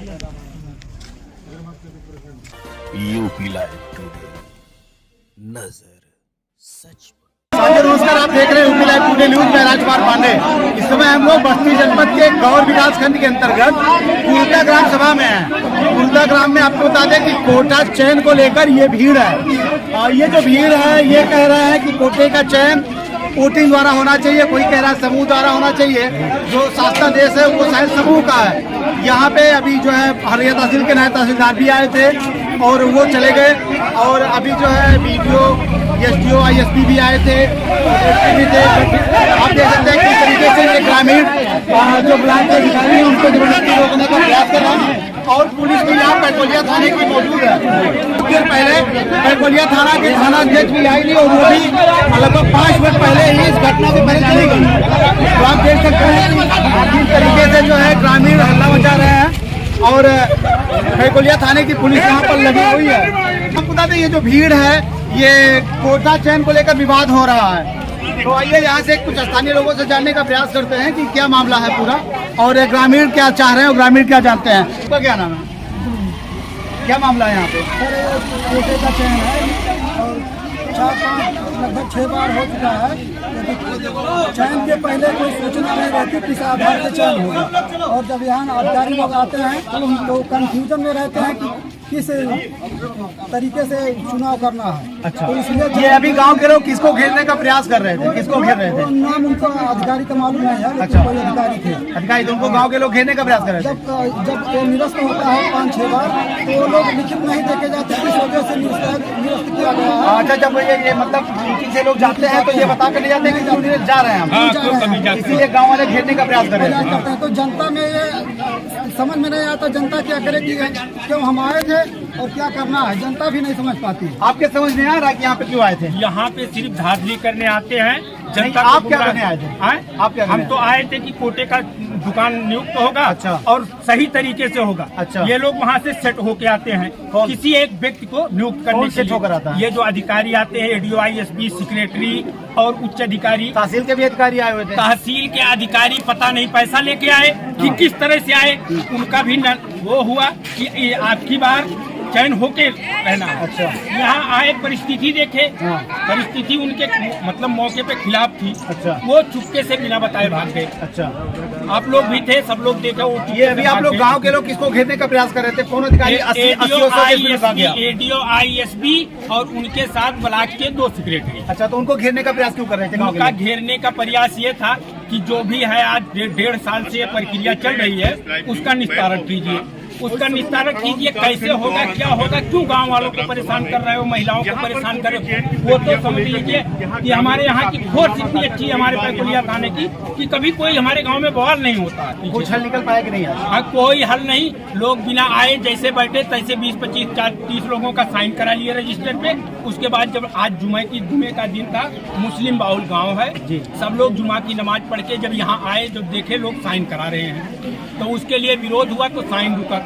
UP live today, नजर सच। नमस्कार, आप देख रहे हैं यूपी लाइव टुडे न्यूज में राजकुमार पांडे। इस समय हम लोग बस्ती जनपद के गौर विकास खंड के अंतर्गत कुर्ता ग्राम सभा में हैं। कुर्ता ग्राम में आपको बता दें कि कोटा चयन को लेकर ये भीड़ है और ये जो भीड़ है ये कह रहे हैं कि कोटे का चयन वोटिंग द्वारा होना चाहिए, कोई कह रहा है समूह द्वारा होना चाहिए। जो शासना देश है वो शायद समूह का है। यहाँ पे अभी जो है हरिया तहसील के नायब तहसीलदार भी आए थे और वो चले गए, और अभी जो है BDO, SDO, ISP भी आए थे, आप देख सकते हैं किस तरीके से ये ग्रामीण जो ब्लॉक के अधिकारी हैं उनको जबरदस्ती रोकने का प्रयास कर रहे हैं। और पुलिस भी यहाँ पैकोलिया थाने की मौजूद है। कुछ देर पहले पैकोलिया थाना के थाना अध्यक्ष भी आई थी और वो भी लगभग 5 मिनट पहले ही इस घटना से पहले चली गई। तो आप देख सकते हैं किस तरीके से जो है ग्रामीण हल्ला मचा रहे हैं और पैकोलिया थाने की पुलिस यहाँ पर लगी हुई है। हम बता दें ये जो भीड़ है ये कोटा चयन को लेकर विवाद हो रहा है। तो आइए यहाँ से कुछ स्थानीय लोगों से जानने का प्रयास करते हैं कि क्या मामला है पूरा और ग्रामीण क्या चाह रहे हैं और ग्रामीण क्या जानते हैं। आपका क्या नाम है, क्या मामला है यहाँ पे? कोटे का चयन है और 4-5 लगभग 6 बार हो चुका है। चयन के पहले कोई सूचना नहीं रहती किस आधार से चयन होगा, और जब यहाँ अधिकारी लोग आते हैं तो उनको कंफ्यूजन में रहते हैं कि किस तरीके से चुनाव करना है। अच्छा, तो इसलिए ये अभी गांव के लोग किसको घेरने का प्रयास कर रहे थे, किसको घेर रहे थे? नाम उनको अधिकारी का मालूम नहीं है, लेकिन अच्छा। कोई अधिकारी थे। अधिकारी तो उनको गांव के लोग घेरने का प्रयास कर रहे थे। जब वो निरस्त होता है 5-6 बार तो वो लोग लिखित नहीं देखे जाते, इस वजह से निरस्त किया गया है। अच्छा, जब ये मतलब ड्यूटी से लोग जाते हैं तो ये बता कर नहीं जाते हैं कि ड्यूटी जा रहे हैं हम, इसीलिए गाँव वाले घेरने का प्रयास कर रहे प्रयास करते हैं। हैं। तो जनता में ये समझ में नहीं आता जनता क्या करेगी, क्यों हम आए थे और क्या करना है, जनता भी नहीं समझ पाती। आपके समझ नहीं आ रहा कि यहाँ पे क्यों आए थे? यहाँ पे सिर्फ धांधली करने आते हैं। नहीं, जनता आप क्या करने आए थे? आप क्या हम करने तो आए थे कि कोटे का दुकान नियुक्त होगा। अच्छा। और सही तरीके से होगा। अच्छा। ये लोग वहाँ से सेट होके आते हैं। कौन? किसी एक व्यक्ति को नियुक्त करने कौन के सेट होकर आता लिए। है? ये जो अधिकारी आते हैं ADO, ISP, सेक्रेटरी और उच्च अधिकारी। तहसील के भी अधिकारी आए हुए थे। तहसील के अधिकारी पता नहीं पैसा लेके आए कि किस तरह से आए। उनका भी वो हुआ कि आपकी बार चयन होके रहना है। अच्छा। यहाँ आए, परिस्थिति देखे। हाँ। परिस्थिति उनके मतलब मौके पे खिलाफ थी। अच्छा। वो चुपके से बिना बताए भाग गए। अच्छा, आप लोग भी थे, सब लोग देखे। वो ये अभी आप लोग गांव के लोग किसको घेरने का प्रयास कर रहे थे? कौन अधिकारी? 80 ADO, ISP और उनके साथ ब्लॉक के 2 सेक्रेटरी। अच्छा, तो उनको घेरने का प्रयास क्यों कर रहे थे गांव के उनका लोग? घेरने का प्रयास ये था कि जो भी है आज 1.5 साल से ये प्रक्रिया चल रही है उसका निस्तारण कीजिए, उसका निस्तारण कीजिए। कैसे होगा, क्या होगा, क्यों गांव वालों को परेशान कर रहे हो, महिलाओं को परेशान कर रहे हो, वो तो समझ लीजिए कि हमारे यहाँ की फोर्स इतनी अच्छी है हमारे पैकोलिया थाने की कि कभी कोई हमारे गांव में बवाल नहीं होता है। कुछ हल निकल पाया कि नहीं? हाँ, कोई हल नहीं। लोग बिना आए जैसे बैठे तैसे 20-25-30 लोगों का साइन करा लिए रजिस्टर पे। उसके बाद जब आज जुमे का दिन था, मुस्लिम बाहुल गांव है, सब लोग जुमा की नमाज पढ़ के जब यहाँ आए, जब देखे लोग साइन करा रहे हैं तो उसके लिए विरोध हुआ तो साइन रुका।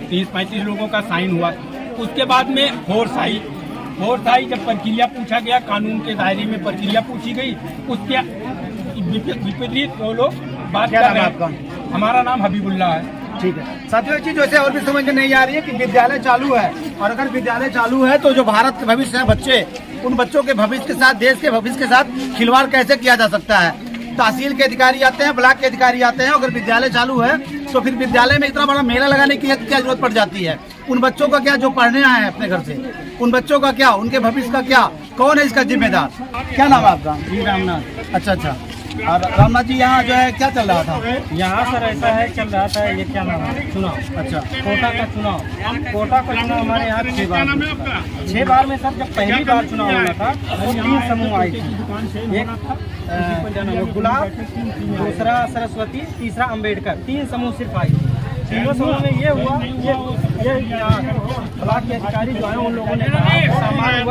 30-35 लोगों का साइन हुआ। उसके बाद में फोर्स आई। जब प्रक्रिया पूछा गया, कानून के दायरे में प्रक्रिया पूछी गई, उसके विपरीत वो लोग बात कर रहे हैं। हमारा नाम हबीबुल्ला है। ठीक है साथियों, एक चीज वैसे और भी समझ में नहीं आ रही है कि विद्यालय चालू है, और अगर विद्यालय चालू है तो जो भारत के भविष्य है बच्चे, उन बच्चों के भविष्य के साथ, देश के भविष्य के साथ खिलवाड़ कैसे किया जा सकता है? तहसील के अधिकारी आते हैं, ब्लॉक के अधिकारी आते हैं, अगर विद्यालय चालू है तो फिर विद्यालय में इतना बड़ा मेला लगाने की क्या जरूरत पड़ जाती है? उन बच्चों का क्या जो पढ़ने आए हैं अपने घर से, उन बच्चों का क्या, उनके भविष्य का क्या, कौन है इसका जिम्मेदार? क्या नाम है आपका? रामनाथ। अच्छा। और रामनाथ जी, यहाँ जो है क्या चल रहा था? यहाँ सर ऐसा है, चल रहा था ये क्या नाम है, चुनाव। अच्छा, कोटा का चुनाव हमारे यहाँ 6 बार में सर, जब पहली बार चुनाव होना था तो 3 समूह आए थे। एक गुलाब, दूसरा सरस्वती, तीसरा अम्बेडकर, 3 समूह सिर्फ आए थे। तीनों समूह में ये हुआ, ये ब्लॉक के अधिकारी जो है उन लोगों ने कहा सामान्य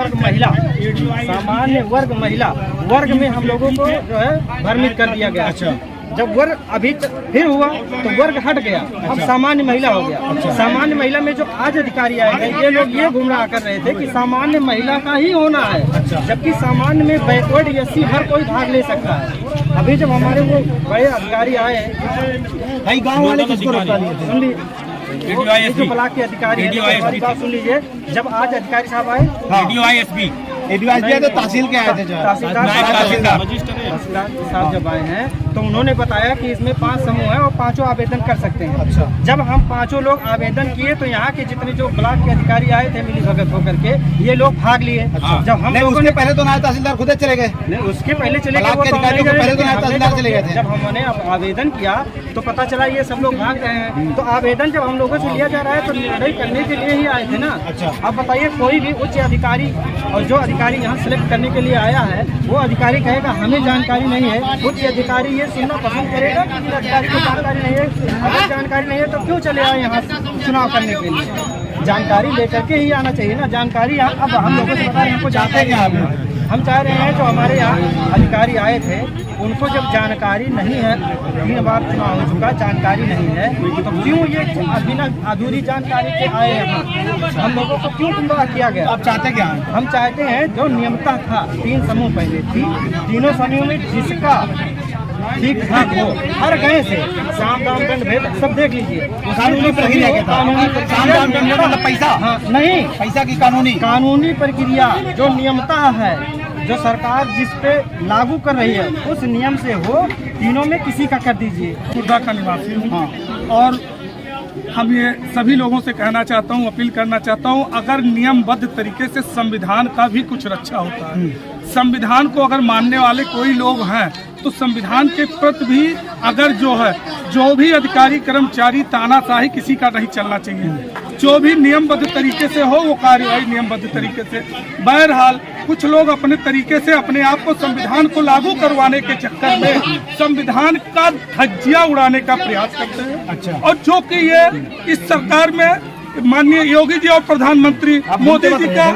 वर्ग महिला वर्ग में हम लोगों को जो है भ्रमित कर दिया गया। अच्छा। जब वर्ग अभी फिर हुआ तो वर्ग हट गया, अब सामान्य महिला हो गया। सामान्य महिला में जो आज अधिकारी आए हैं ये लोग ये गुमराह कर रहे थे कि सामान्य महिला का ही होना है, जबकि सामान्य में बैकवर्ड SC हर कोई भाग ले सकता है। अभी जब हमारे वो बड़े अधिकारी आए, भाई गाँव वाले किसको रोकता लिए थे? DDISP, जो ब्लॉक के अधिकारी हैं, DDISP, हमारी बात सुन लीजिए। जब आज अधिकारी साहब आए, DDISP, एडीवाइस तो तहसील के आए थे जो है। तहसीलदार साहब जब आए हैं तो उन्होंने बताया कि इसमें 5 समूह हैं और 5 आवेदन कर सकते हैं। अच्छा। जब हम 5 लोग आवेदन किए तो यहाँ के जितने जो ब्लॉक के अधिकारी आए थे मिली भगत होकर के, ये लोग भाग लिए। अच्छा। जब हम नहीं, लोगों उसके ने पहले तो नायब तहसीलदार खुद चले गए। नहीं, उसके पहले चले गए, ब्लॉक वो के तो अधिकारियों हमने को पहले तो नायब हमने तहसीलदार चले गए थे। जब हमने आवेदन किया तो पता चला ये सब लोग भाग रहे हैं। तो आवेदन जब हम लोगों से लिया जा रहा है तो निर्णय करने के लिए ही आए थे ना। अच्छा। अब बताइए, कोई भी उच्च अधिकारी और जो अधिकारी यहाँ सेलेक्ट करने के लिए आया है वो अधिकारी कहेगा हमें जानकारी नहीं है, उच्च अधिकारी ये सुनना पसंद करेगा कि अधिकारी को जानकारी नहीं है। अगर जानकारी नहीं है तो क्यों चले आए यहाँ चुनाव करने के लिए? जानकारी लेकर के ही आना चाहिए ना। जानकारी अब हम लोगों से बता रहे हैं, हमको चाहते क्या हम चाह रहे हैं जो हमारे यहाँ अधिकारी आए थे उनको जब जानकारी नहीं है, 3 बार चुनाव हो चुका, जानकारी नहीं है तो क्यों ये बिना अधूरी जानकारी के आए यहाँ? हम लोगों को क्यों गुमराह किया गया? आप चाहते क्या हैं? हम चाहते हैं जो नियमता था, 3 समूह पहले थी, तीनों समूह में जिसका ठीक ठाक हो, हर गए से साम दाम दंड भेद सब देख लीजिए। कानूनी प्रक्रिया क्या था? साम दाम दंड मतलब पैसा? हाँ, नहीं, पैसा की कानूनी प्रक्रिया जो नियमता है, जो सरकार जिस पे लागू कर रही है उस नियम से हो, तीनों में किसी का कर दीजिए। खुर्दा का निवासी हूँ और हम ये सभी लोगों से कहना चाहता हूँ, अपील करना चाहता हूँ, अगर नियमबद्ध तरीके से संविधान का भी कुछ रक्षा होता है, संविधान को अगर मानने वाले कोई लोग हैं तो संविधान के प्रति भी अगर जो भी अधिकारी कर्मचारी तानाशाही किसी का नहीं चलना चाहिए। जो भी नियमबद्ध तरीके से हो वो कार्यवाही नियमबद्ध तरीके से। बहरहाल कुछ लोग अपने तरीके से अपने आप को संविधान को लागू करवाने के चक्कर में संविधान का धज्जियां उड़ाने का प्रयास करते हैं। अच्छा। और जो कि ये इस सरकार में माननीय योगी जी और प्रधानमंत्री मोदी जी का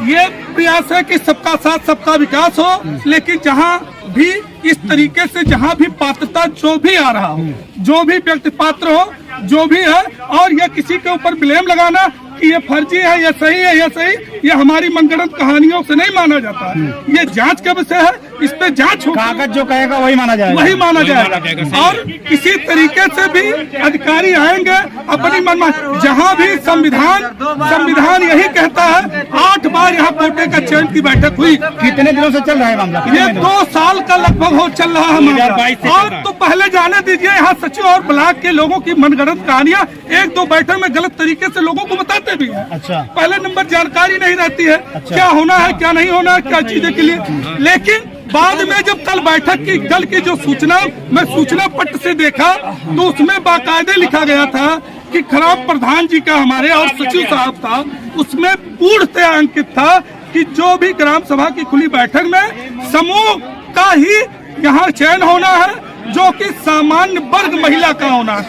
ये प्रयास है कि सबका साथ सबका विकास हो, लेकिन जहां भी इस तरीके से जहां भी पात्रता जो भी आ रहा हो, जो भी व्यक्ति पात्र हो, जो भी है, और यह किसी के ऊपर ब्लेम लगाना कि ये फर्जी है, ये सही है, ये सही, ये हमारी मनगढ़ंत कहानियों से नहीं माना जाता है। ये जांच का विषय है, इस पे जांच हो, कागज जो कहेगा वही माना जाएगा, वही माना जाएगा। और किसी तरीके से भी अधिकारी आएंगे अपनी मनमानी, जहाँ भी संविधान यही कहता है। 8 बार यहाँ कोटे का चयन की बैठक हुई। कितने दिनों से चल रहा है मामला? ये 2 साल का लगभग हो चल रहा है मामला। और तो पहले जाने दीजिए, यहाँ सचिव और ब्लॉक के लोगों की मनगढ़ंत कहानियां 1-2 बैठक में गलत तरीके से लोगों को बताते भी हैं। अच्छा। पहले नंबर जानकारी नहीं रहती है। अच्छा। क्या होना है, क्या नहीं होना है, क्या चीजें के लिए, लेकिन बाद में जब कल बैठक की कल की जो सूचना मैं सूचना पट्ट से देखा तो उसमें बाकायदे लिखा गया था कि खराब प्रधान जी का हमारे और सचिव साहब था, उसमें पूर्णतया अंकित था कि जो भी ग्राम सभा की खुली बैठक में समूह का ही यहाँ चयन होना है, जो कि सामान्य वर्ग महिला का होना है।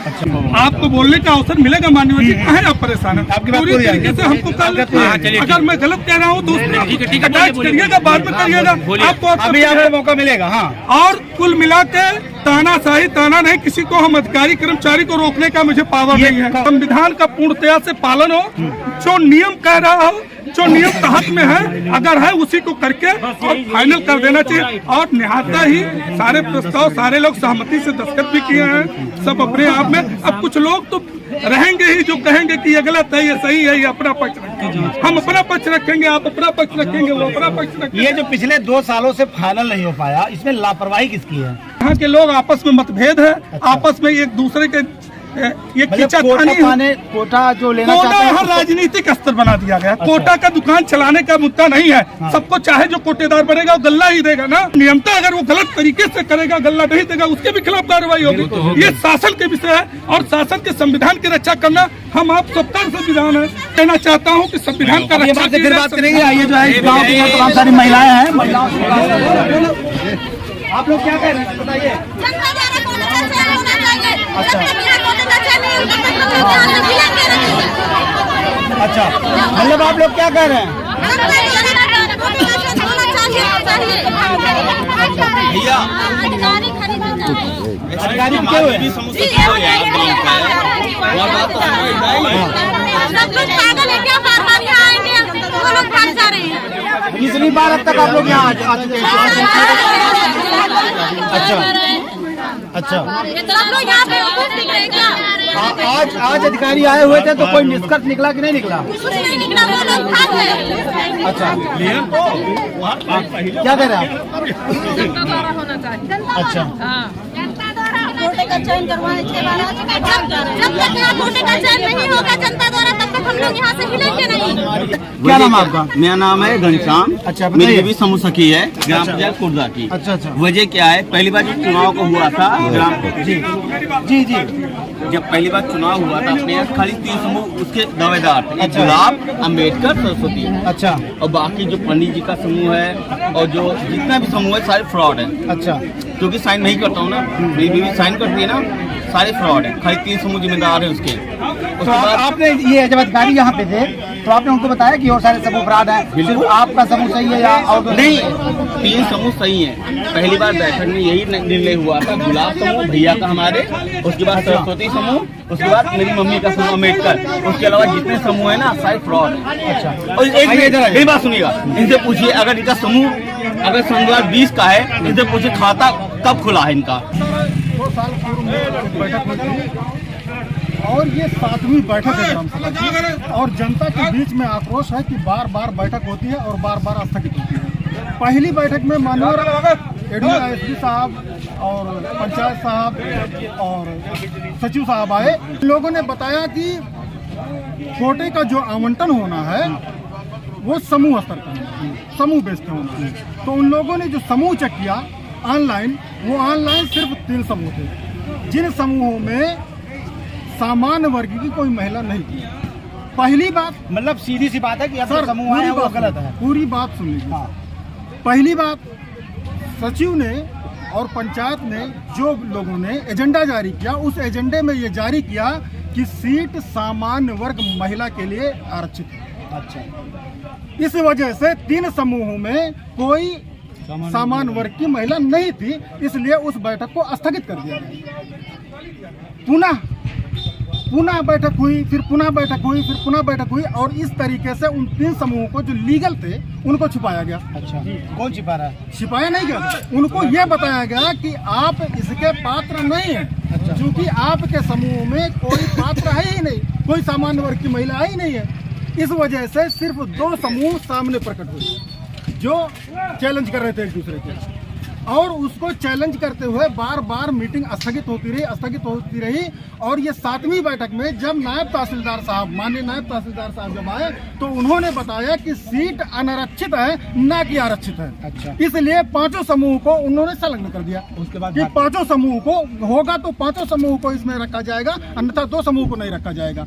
आपको बोलने का अवसर मिलेगा माननीय जी, कहें आप परेशान हैं? पूरी तरीके से हमको कल अगर मैं गलत कह रहा हूँ तो अटैच करिएगा, बाद में करिएगा, आपको अभी आपको मौका मिलेगा। हाँ। और कुल मिला के तानाशाही ताना नहीं, किसी को हम अधिकारी कर्मचारी को रोकने का मुझे पावर नहीं है। संविधान का पूर्णतया से पालन हो, जो नियम कह रहा हो, जो नियम तहत में है, अगर है उसी को करके और फाइनल कर देना चाहिए। और निहाता ही सारे प्रस्ताव सारे लोग सहमति से दस्तखत भी किए हैं सब अपने आप में। अब कुछ लोग तो रहेंगे ही जो कहेंगे कि ये गलत है, ये सही है, ये अपना पक्ष रखेंगे, हम अपना पक्ष रखेंगे, आप अपना पक्ष रखेंगे, वो अपना पक्ष रखेंगे। ये जो पिछले 2 सालों से फाइनल नहीं हो पाया, इसमें लापरवाही किसकी है? यहाँ के लोग आपस में मतभेद है। अच्छा। आपस में एक दूसरे के ये कोटा जो लेना कोटा यहाँ राजनीतिक स्तर बना दिया गया। अच्छा। कोटा का दुकान चलाने का मुद्दा नहीं है। हाँ। सबको चाहे जो कोटेदार बनेगा वो गल्ला ही देगा ना। नियमता अगर वो गलत तरीके से करेगा, गल्ला नहीं देगा, उसके भी खिलाफ कार्रवाई होगी। ये शासन के विषय है और शासन के संविधान की रक्षा करना हम आप सबका संविधान है। कहना चाहता हूँ कि संविधान का रक्षा फिर बात करेंगे। आइए जो है गाँव की तमाम सारी महिलाएं हैं, महिलाओं से आप लोग क्या कह रहे हैं बताइए? अच्छा अच्छा, मतलब आप लोग क्या कह रहे हैं? भैया अधिकारी क्यों हुए? कितनी बार अब तक आप लोग यहाँ आ चुके हैं? अच्छा, अच्छा, सब लोग यहाँ पे कुछ दिख रहे हैं क्या? आज अधिकारी आए हुए थे तो कोई निष्कर्ष निकला कि नहीं निकला? कुछ नहीं निकला, वो लोग भाग गए। अच्छा, क्या कह रहे हैं आप? जनता द्वारा होना चाहिए। अच्छा, जनता द्वारा कोटे का चयन करवाने के बाद जब तक यहाँ कोटे का चयन नहीं होगा जनता द्वारा, तब तक हम लोग यहाँ से हिलेंगे नहीं। क्या नाम आपका? मेरा नाम है घनश्याम। अच्छा, मेरी भी समूह सखी है ग्राम पंचायत कुर्दा की। अच्छा अच्छा, वजह क्या है, पहली बार जब चुनाव को हुआ था ग्राम जी जी, जब पहली बार चुनाव हुआ था अपने यहाँ खाली 3 समूह उसके दावेदार थे, एक गुलाब, अम्बेडकर, सरस्वती। अच्छा और बाकी जो पंडित जी का समूह है और जो जितना भी समूह है सारे फ्रॉड है। अच्छा, क्योंकि साइन नहीं करता हूँ ना, मेरी बीवी साइन करती है ना, सारे फ्रॉड है। खाली 3 समूह जिम्मेदार है उसके। तो आपने ये जब अधिकारी यहाँ पे थे तो आपने उनको बताया कि और सारे समूह अपराध हैं, सिर्फ आपका समूह सही है या और नहीं, 3 समूह सही है। पहली बार बैठक में यही निर्णय हुआ था, गुलाब समूह भैया का हमारे, उसके बाद सरस्वती समूह, उसके बाद मेरी मम्मी का समूह अम्बेडकर, उसके अलावा जितने समूह है ना सारे फ्रॉड है। अच्छा, और एक मेरी बात सुनिएगा, इनसे पूछिए अगर इनका समूह अगर सन 2020 का है, इनसे पूछिए खाता कब खुला है इनका। 2 साल पूर्व में बैठक हुई थी और ये 7वीं बैठक है ग्राम सभा की, और जनता के बीच में आक्रोश है कि बार बार बैठक होती है और बार बार स्थगित होती है। पहली बैठक में माननीय एसपी साहब और पंचायत साहब और सचिव साहब आए। लोगों ने बताया कि कोटे का जो आवंटन होना है वो समूह स्तर पर होना, समूह बेस पे होना है। तो उन लोगों ने जो समूह चेक किया ऑनलाइन, वो ऑनलाइन सिर्फ 3 समूह थे, जिन समूहों में सामान्य वर्ग की कोई महिला नहीं थी। पहली बात, मतलब सीधी सी बात है कि सर समूह है वो गलत है। पूरी बात सुन लीजिए। पहली बात, सचिव ने और पंचायत ने जो लोगों ने एजेंडा जारी किया, उस एजेंडे में ये जारी किया कि सीट सामान्य वर्ग महिला के लिए आरक्षित है। अच्छा, इस वजह से 3 समूहों में कोई सामान्य वर्ग की महिला नहीं थी, इसलिए उस बैठक को स्थगित कर दिया गया। पुनः बैठक हुई, फिर पुनः बैठक हुई, फिर पुनः बैठक हुई, और इस तरीके से उन 3 समूहों को जो लीगल थे उनको छुपाया गया। अच्छा, कौन छिपा रहा है? छिपाया नहीं गया, उनको ये बताया गया कि आप इसके पात्र नहीं हैं। अच्छा, क्योंकि आपके समूह में कोई पात्र है ही नहीं, कोई सामान्य वर्ग की महिला ही नहीं है। इस वजह से सिर्फ 2 समूह सामने प्रकट हुए जो चैलेंज कर रहे थे एक दूसरे के, और उसको चैलेंज करते हुए बार बार मीटिंग स्थगित होती रही। और ये 7वीं बैठक में जब नायब तहसीलदार साहब, माननीय नायब तहसीलदार साहब जब आए तो उन्होंने बताया कि सीट अनारक्षित है, ना कि आरक्षित है। अच्छा, इसलिए 5 समूह को उन्होंने संलग्न कर दिया। उसके बाद कि 5 समूह को होगा तो 5 समूह को इसमें रखा जाएगा, अन्यथा 2 समूह को नहीं रखा जाएगा।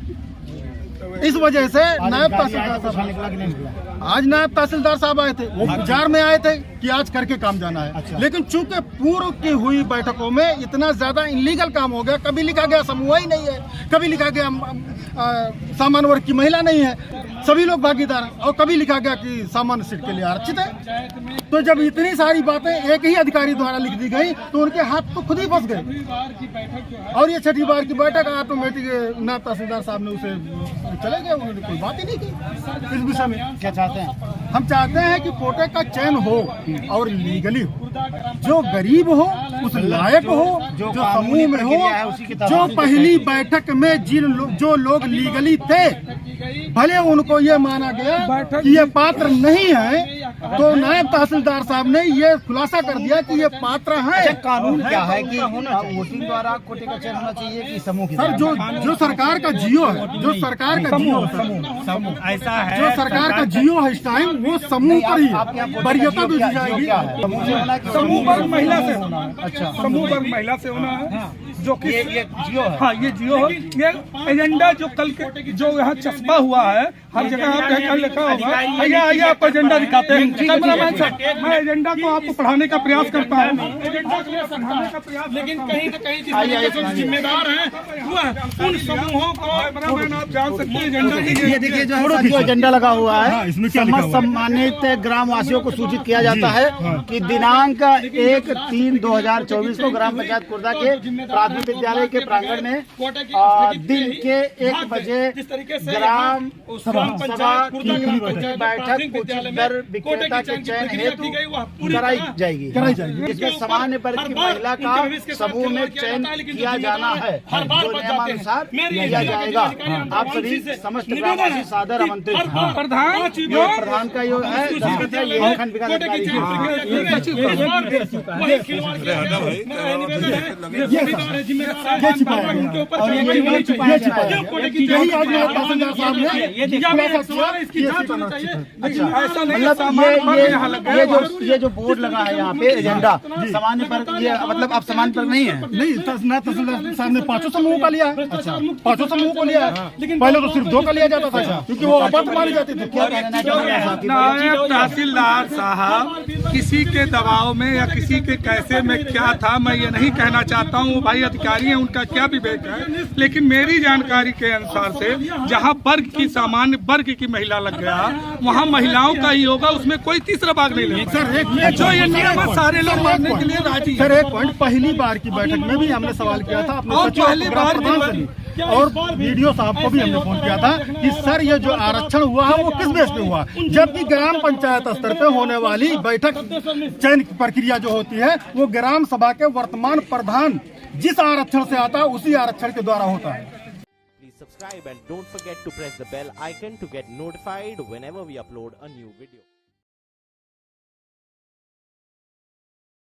इस वजह से नायब तहसीलदार साहब, आज नायब तहसीलदार साहब आए थे, वो विचार में आए थे कि आज करके काम जाना है। अच्छा। लेकिन चूंकि पूर्व की हुई बैठकों में इतना ज्यादा इलीगल काम हो गया, कभी लिखा गया समूह ही नहीं है, कभी लिखा गया सामान्य वर्ग की महिला नहीं है, सभी लोग भागीदार हैं, और कभी लिखा गया कि सामान्य सीट के लिए आरक्षित है। तो जब इतनी सारी बातें एक ही अधिकारी द्वारा लिख दी गई तो उनके हाथ तो खुद ही फंस गए, और ये 6ठी बार की बैठक ऑटोमेटिक नायब तहसीलदार साहब ने उसे चले गए, उन्होंने कोई बात ही नहीं की इस विषय में। क्या चाहते हैं? हम चाहते हैं कि कोटे का चयन हो और लीगली हो, जो गरीब हो, उस लायक हो, जो समूह में हो, जो पहली बैठक में जो लोग लीगली थे, भले उनको ये माना गया कि ये पात्र नहीं है, तो नायब तहसीलदार साहब ने ये खुलासा कर दिया कि ये पात्र है। कानून क्या है कि वोटिंग द्वारा कोटे का चयन होना चाहिए कि समूह की? सर, जो सरकार का जियो है, जो सरकार का जियो समूह ऐसा है, जो सरकार का जियो है इस टाइम, वो समूह पर ही वरीयता दी जाएगी। समूह वर्ग महिला से होना है। अच्छा, समूह वर्ग महिला से होना है, जो कि ये जियो है। हाँ, ये जियो है। ये एजेंडा जो कल के जो यहाँ चस्पा हुआ है, हर जगह आप कल लिखा होगा, आइए आप एजेंडा दिखाते हैं। कैमरामैन साहब, मैं एजेंडा को आपको पढ़ाने का प्रयास करता हूँ, एजेंडा को पढ़ाने का प्रयास, लेकिन कहीं न कहीं जिम्मेदार है उन समूहों को। कैमरामैन आप जान सकते हैं एजेंडा की, ये देखिए जो एजेंडा लगा हुआ है, समस्त सम्मानित ग्रामवासियों को सूचित किया जाता है कि दिनांक 1/3/2024 को ग्राम पंचायत कुर्दा के प्राथमिक प्राथमिक विद्यालय के प्रांगण में दिन के 1 बजे ग्राम सभा की बैठक उचित दर विक्रेता के चयन हेतु कराई जाएगी। इसमें सामान्य वर्ग की महिला का समूह में चयन किया जाना है, जो नियमानुसार किया जाएगा। आप सभी समस्त ग्रामवासी सादर आमंत्रित हैं। प्रधान का यो है, ये खंड विकास अधिकारी मतलब ये जो बोर्ड लगा है यहाँ पे एजेंडा सामान्य वर्ग, ये मतलब अब सामान्य वर्ग नहीं है। नहीं, तहसीलदार साहब ने 5 समूह का लिया है। अच्छा, 5 समूह को लिया है, लेकिन पहले तो सिर्फ 2 का लिया जाता था, क्योंकि वो अपर्थ माने जाते थे। क्या नायब तहसीलदार साहब किसी के दबाव में या किसी के कैसे में क्या था, मैं ये नहीं कहना चाहता हूँ। वो भाई अधिकारी हैं, उनका क्या विवेक है, लेकिन मेरी जानकारी के अनुसार से जहाँ वर्ग की सामान्य वर्ग की महिला लग गया, वहाँ महिलाओं का ही होगा, उसमें कोई तीसरा भाग नहीं लेगा। सर, जो ये नियम है सारे लोग मानने के लिए राजी। सर, एक पॉइंट, पहली बार की बैठक में भी हमने सवाल किया था अपने और वीडियो साहब को भी हमने फोन किया था कि सर ये जो आरक्षण हुआ है वो किस बेस पे हुआ, जबकि ग्राम पंचायत स्तर पे होने वाली बैठक चयन प्रक्रिया जो होती है वो ग्राम सभा के वर्तमान प्रधान जिस आरक्षण से आता है उसी आरक्षण के द्वारा होता है। Please subscribe and don't forget to press the bell icon to get notified whenever we upload a new video.